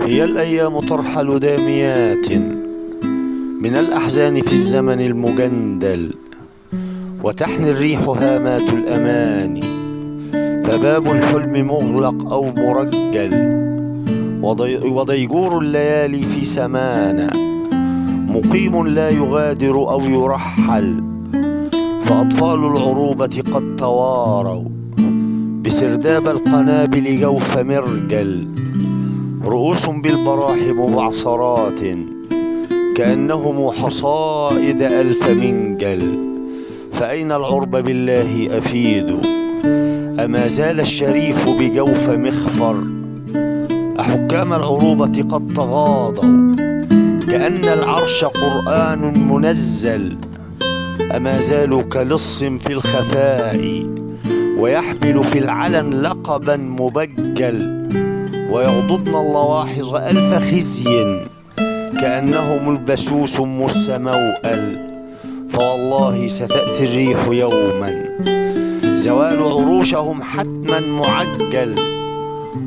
هي الأيام ترحل داميات من الأحزان في الزمن المجندل، وتحني الريح هامات الأماني، فباب الحلم مغلق أو مرجل، وضيجور الليالي في سمانا، مقيم لا يغادر أو يرحل، فأطفال العروبة قد تواروا بسرداب القنابل جوف مرجل، رؤوس بالبراح مبعصرات كأنهم حصائد ألف منجل، فأين العرب بالله أفيد؟ أما زال الشريف بجوف مخفر، أحكام العروبة قد تغاضوا كأن العرش قرآن منزل، أما زالوا كلص في الخفاء ويحمل في العلن لقبا مبجل، ويغضضن اللواحظ ألف خزي كأنهم البسوس مس موأل، فوالله ستأتي الريح يوما زوال عروشهم حتما معجل،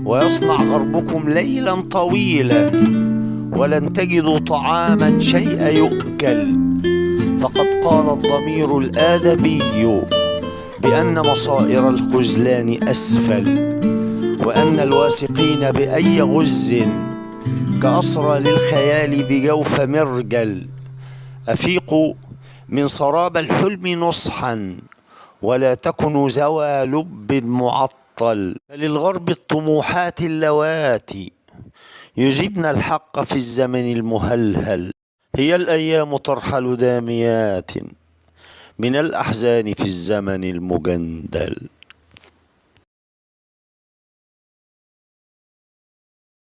ويصنع غربكم ليلا طويلا ولن تجدوا طعاما شيء يؤكل، فقد قال الضمير الآدبي بأن مصائر الخذلان أسفل، وأن الواثقين بأي غز كأسرى للخيال بجوف مرجل، أفيقوا من سراب الحلم نصحا ولا تكونوا ذوى لب معطل، فللغرب الطموحات اللواتي يجبن الحق في الزمن المهلهل. هي الأيام ترحل داميات من الأحزان في الزمن المجندل.